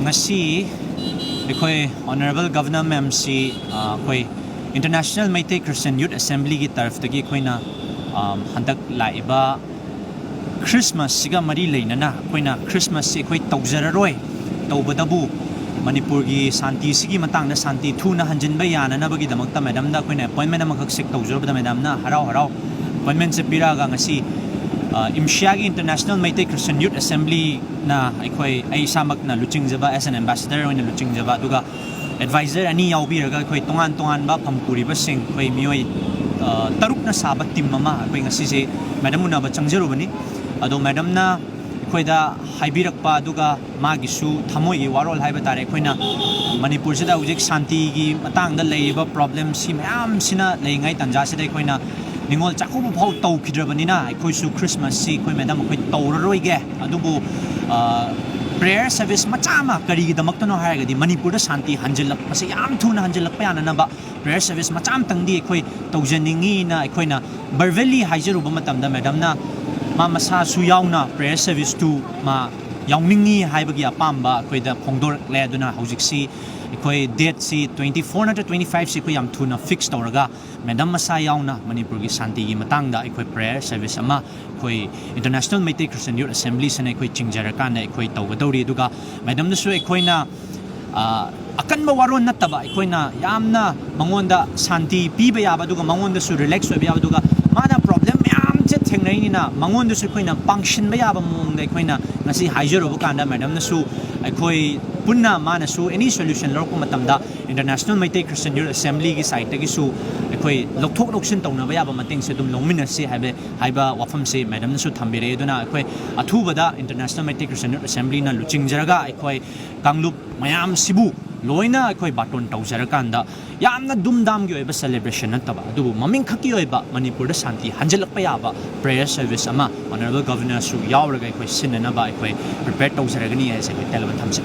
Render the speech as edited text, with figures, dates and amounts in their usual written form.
ngasi ekoi honorable governor MC koi international Meitei Christian Youth Assembly ki taraf tagi koina handak laiba Christmas siga mari leinana koina Christmas se koi tawzararoi tawbadabu Manipur gi santi sigi matang na santi thuna hanjin ba yana na bagi damakta madam da koina appointment amakak sek tawzar ba madam na harau appointment se piraga ngasi IMCYA gi International Meitei Christian Youth Assembly na aikoi ai samak na luching jaba as an ambassador oina luching jaba duga advisor ani yaubiraga koi tongan ba phampuri ba sing koi mioi taruk na sabat team mama koi ngasi se madam una ba changjaru bani ado madam na koi da haibirak pa duga magi su thamoi gi warol haiba tare koi na Manipur se da ujik santi gi matang da leiba problem si mayam sina leingai tanja se dai koi na ningol chakubu phau tau khidrabani na koi su Christmas si koi madam koi tauraroi ge adubu prayer service machama kari gi damak no haiga di Manipur da santi hanjilak pase yam thuna hanjilak pa yana na ba prayer service macham tang di koi taujaningi na koi na barveli haijaru ba matam da madam na ma masa su yauna prayer service tu ma yaungningi haibagi apamba koi da phongdor le aduna hojik si koi date si 24 na 25 si koi yam thuna fix tawraga madam masa yauna Manipur gi santi gi matang da koi prayer service ama koi International Meitei Christian Youth Assembly sene koi chingjarakan na koi tawgadori duga madam na su koi na akan ba waron nataba koi na yamna mangonda santi piba yaba duga mangonda su relax we yaba duga mana problem yam che thengnai ni na mangonda su koi na function ba yaba mong dai koi na ngasi haijaru bu kanda madam na su koi punna mana su any solution lor ko matamda International Meitei Christian Youth Assembly gi site gi su koi lokthok loksin tawna ba yaba mating se dum longmina se haiba wafam se madam na su thambire duna koi athubada International Meitei Christian Youth Assembly na luching jaraga koi kanglup mayam sibu loina koi baton tawjarakanda yamna dumdam gi oiba celebration nataba adu maming khaki oiba Manipur da santi hanjalak pa yaba prayer service ama honorable governor su yawraga koi sinna ba koi prepare tawjaragani ai se televan thamse